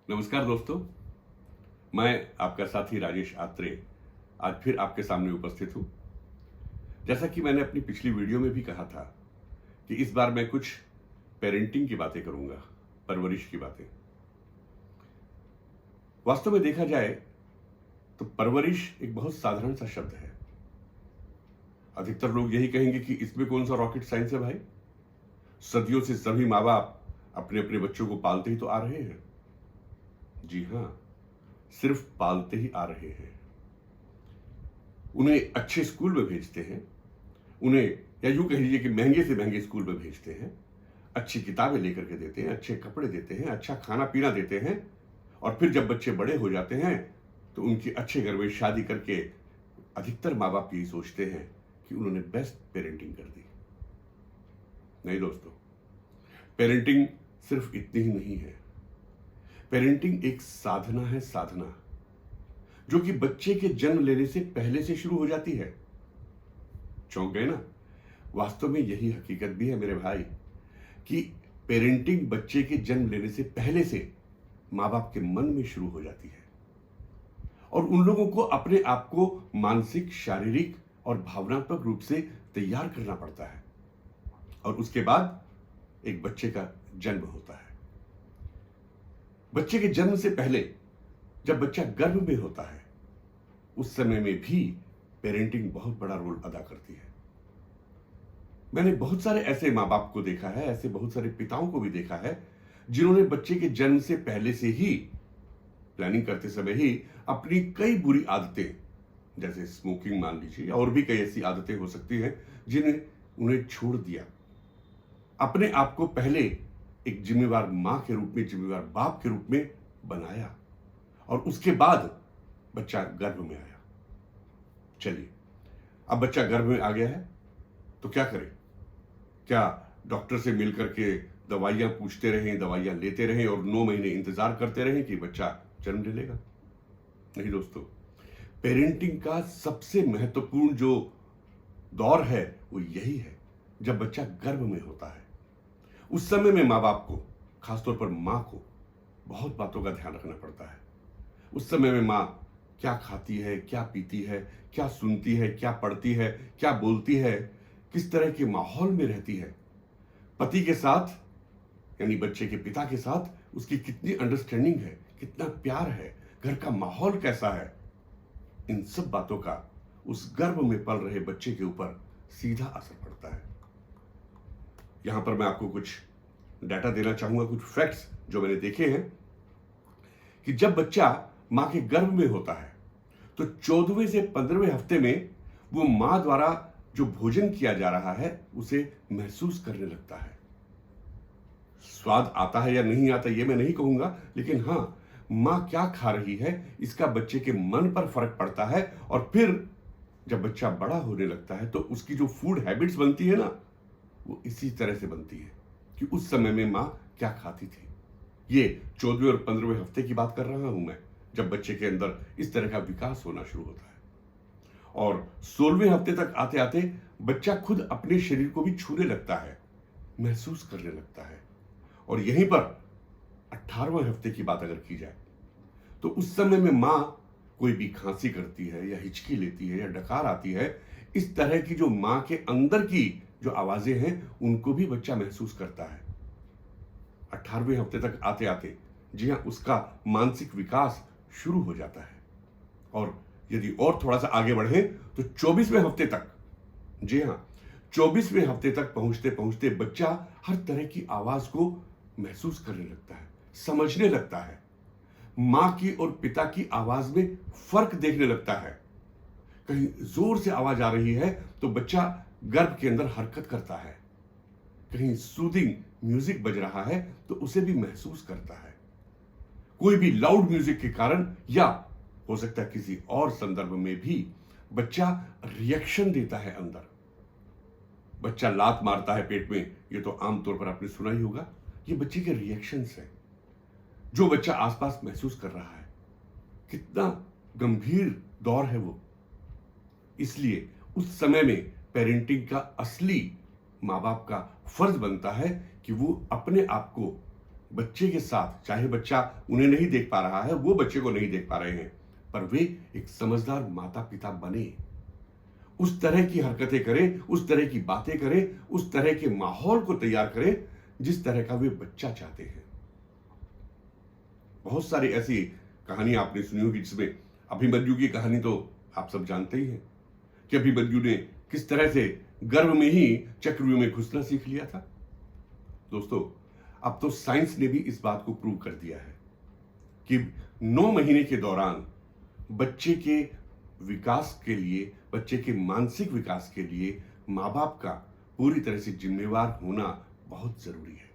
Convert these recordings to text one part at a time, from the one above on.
नमस्कार दोस्तों, मैं आपका साथी राजेश आत्रे आज फिर आपके सामने उपस्थित हूं। जैसा कि मैंने अपनी पिछली वीडियो में भी कहा था कि इस बार मैं कुछ पेरेंटिंग की बातें करूंगा, परवरिश की बातें। वास्तव में देखा जाए तो परवरिश एक बहुत साधारण सा शब्द है। अधिकतर लोग यही कहेंगे कि इसमें कौन सा रॉकेट साइंस है भाई। सदियों से सभी माँ बाप अपने अपने बच्चों को पालते ही तो आ रहे हैं। जी हाँ, सिर्फ पालते ही आ रहे हैं। उन्हें अच्छे स्कूल में भेजते हैं, उन्हें या यूं कह लीजिए कि महंगे से महंगे स्कूल में भेजते हैं, अच्छी किताबें लेकर के देते हैं, अच्छे कपड़े देते हैं, अच्छा खाना पीना देते हैं। और फिर जब बच्चे बड़े हो जाते हैं तो उनकी अच्छे घर में शादी करके अधिकतर माँ बाप यही सोचते हैं कि उन्होंने बेस्ट पेरेंटिंग कर दी। नहीं दोस्तों, पेरेंटिंग सिर्फ इतनी ही नहीं है। पेरेंटिंग एक साधना है, साधना जो कि बच्चे के जन्म लेने से पहले से शुरू हो जाती है। चौंक गए ना? वास्तव में यही हकीकत भी है मेरे भाई कि पेरेंटिंग बच्चे के जन्म लेने से पहले से माँ बाप के मन में शुरू हो जाती है और उन लोगों को अपने आप को मानसिक, शारीरिक और भावनात्मक रूप से तैयार करना पड़ता है और उसके बाद एक बच्चे का जन्म होता है। बच्चे के जन्म से पहले जब बच्चा गर्भ में होता है उस समय में भी पेरेंटिंग बहुत बड़ा रोल अदा करती है। मैंने बहुत सारे ऐसे माँ बाप को देखा है, ऐसे बहुत सारे पिताओं को भी देखा है जिन्होंने बच्चे के जन्म से पहले से ही प्लानिंग करते समय ही अपनी कई बुरी आदतें, जैसे स्मोकिंग मान लीजिए, और भी कई ऐसी आदतें हो सकती हैं जिन्हें उन्हें छोड़ दिया। अपने आप को पहले एक जिम्मेवार मां के रूप में, जिम्मेवार बाप के रूप में बनाया और उसके बाद बच्चा गर्भ में आया। चलिए, अब बच्चा गर्भ में आ गया है तो क्या करें? क्या डॉक्टर से मिलकर के दवाइयां पूछते रहें, दवाइयां लेते रहें और 9 महीने इंतजार करते रहें कि बच्चा जन्म ले लेगा? नहीं दोस्तों, पेरेंटिंग का सबसे महत्वपूर्ण जो दौर है वो यही है जब बच्चा गर्भ में होता है। उस समय में माँ बाप को, खासतौर पर माँ को, बहुत बातों का ध्यान रखना पड़ता है। उस समय में माँ क्या खाती है, क्या पीती है, क्या सुनती है, क्या पढ़ती है, क्या बोलती है, किस तरह के माहौल में रहती है, पति के साथ यानी बच्चे के पिता के साथ उसकी कितनी अंडरस्टैंडिंग है, कितना प्यार है, घर का माहौल कैसा है, इन सब बातों का उस गर्भ में पल रहे बच्चे के ऊपर सीधा असर पड़ता है। यहां पर मैं आपको कुछ डाटा देना चाहूंगा, कुछ फैक्ट्स जो मैंने देखे हैं कि जब बच्चा मां के गर्भ में होता है तो 14वें से 15वें हफ्ते में वो मां द्वारा जो भोजन किया जा रहा है उसे महसूस करने लगता है। स्वाद आता है या नहीं आता ये मैं नहीं कहूंगा, लेकिन हां, मां क्या खा रही है इसका बच्चे के मन पर फर्क पड़ता है। और फिर जब बच्चा बड़ा होने लगता है तो उसकी जो फूड हैबिट्स बनती है ना, वो इसी तरह से बनती है कि उस समय में मां क्या खाती थी। ये 14वें और 15वें हफ्ते की बात कर रहा हूं मैं, जब बच्चे के अंदर इस तरह का विकास होना शुरू होता है। और 16वें हफ्ते तक आते आते बच्चा खुद अपने शरीर को भी छूने लगता है, महसूस करने लगता है। और यहीं पर 18वें हफ्ते की बात अगर की जाए तो उस समय में मां कोई भी खांसी करती है या हिचकी लेती है या डकार आती है, इस तरह की जो मां के अंदर की जो आवाजें हैं उनको भी बच्चा महसूस करता है। 18वें हफ्ते तक आते आते जी हाँ, उसका मानसिक विकास शुरू हो जाता है। और यदि और थोड़ा सा आगे बढ़े तो 24वें हफ्ते तक, जी हाँ, 24वें हफ्ते तक पहुंचते पहुंचते बच्चा हर तरह की आवाज को महसूस करने लगता है, समझने लगता है, मां की और पिता की आवाज में फर्क देखने लगता है। कहीं जोर से आवाज आ रही है तो बच्चा गर्भ के अंदर हरकत करता है, कहीं सूदिंग म्यूजिक बज रहा है तो उसे भी महसूस करता है। कोई भी लाउड म्यूजिक के कारण या हो सकता है किसी और संदर्भ में भी बच्चा रिएक्शन देता है अंदर। बच्चा लात मारता है पेट में, ये तो आमतौर पर आपने सुना ही होगा। ये बच्चे के रिएक्शंस हैं जो बच्चा आसपास महसूस कर रहा है। कितना गंभीर दौर है वो। इसलिए उस समय में पेरेंटिंग का असली माँ बाप का फर्ज बनता है कि वो अपने आप को बच्चे के साथ, चाहे बच्चा उन्हें नहीं देख पा रहा है, वो बच्चे को नहीं देख पा रहे हैं, पर वे एक समझदार माता पिता बने, उस तरह की हरकतें करें, उस तरह की बातें करें, उस तरह के माहौल को तैयार करें जिस तरह का वे बच्चा चाहते हैं। बहुत सारी ऐसी कहानी आपने सुनी होगी, जिसमें अभिमन्यु की कहानी तो आप सब जानते ही हैं कि अभिमन्यु ने किस तरह से गर्भ में ही चक्रव्यूह में घुसना सीख लिया था। दोस्तों, अब तो साइंस ने भी इस बात को प्रूव कर दिया है कि 9 महीने के दौरान बच्चे के विकास के लिए, बच्चे के मानसिक विकास के लिए माँ बाप का पूरी तरह से जिम्मेवार होना बहुत जरूरी है।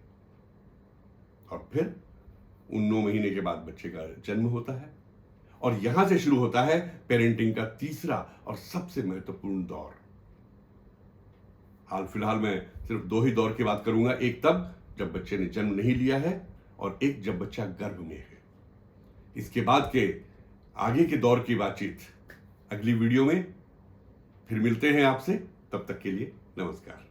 और फिर उन 9 महीने के बाद बच्चे का जन्म होता है और यहां से शुरू होता है पेरेंटिंग का तीसरा और सबसे महत्वपूर्ण दौर। हाल फिलहाल मैं सिर्फ 2 ही दौर की बात करूंगा, एक तब जब बच्चे ने जन्म नहीं लिया है और एक जब बच्चा गर्भ में है। इसके बाद के आगे के दौर की बातचीत अगली वीडियो में फिर मिलते हैं आपसे। तब तक के लिए नमस्कार।